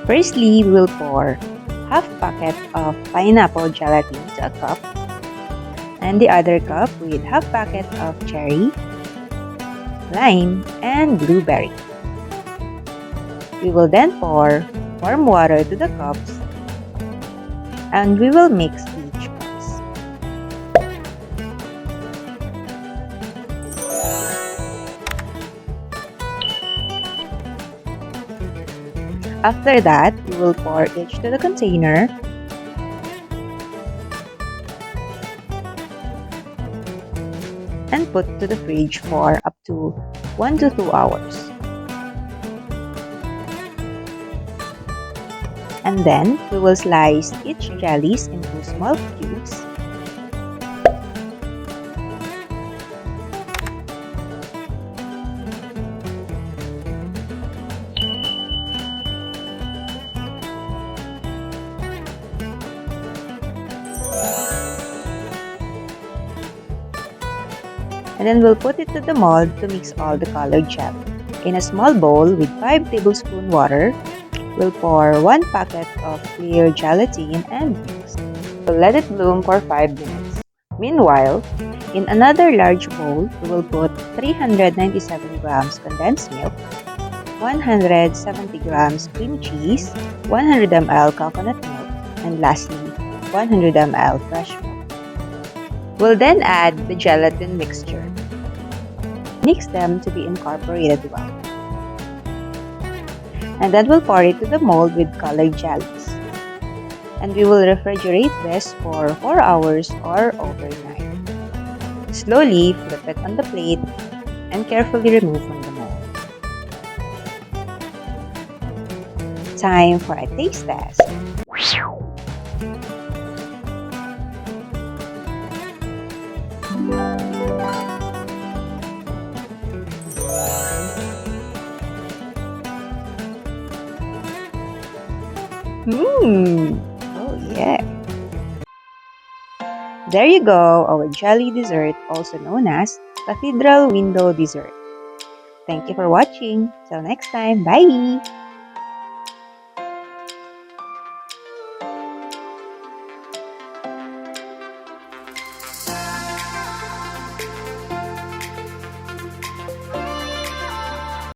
Firstly, we will pour half packet of pineapple gelatin to a cup and the other cup with half packet of cherry, lime, and blueberry. We will then pour warm water to the cups and we will mix each cups. After that, we will pour each to the container and put to the fridge for up to 1 to 2 hours. And then, we will slice each jellies into small cubes. And then we'll put it to the mold to mix all the colored jelly. In a small bowl with 5 tablespoons water, we'll pour 1 packet of clear gelatin and mix. We'll let it bloom for 5 minutes. Meanwhile, in another large bowl, we will put 397 grams condensed milk, 170 grams cream cheese, 100 ml coconut milk, and lastly, 100 ml fresh milk. We'll then add the gelatin mixture. Mix them to be incorporated well. And then we'll pour it to the mold with colored jellies. And we will refrigerate this for 4 hours or overnight. Slowly flip it on the plate and carefully remove from the mold. Time for a taste test. Oh yeah. There you go, our jelly dessert, also known as Cathedral Window dessert. Thank you for watching. Till next time, bye!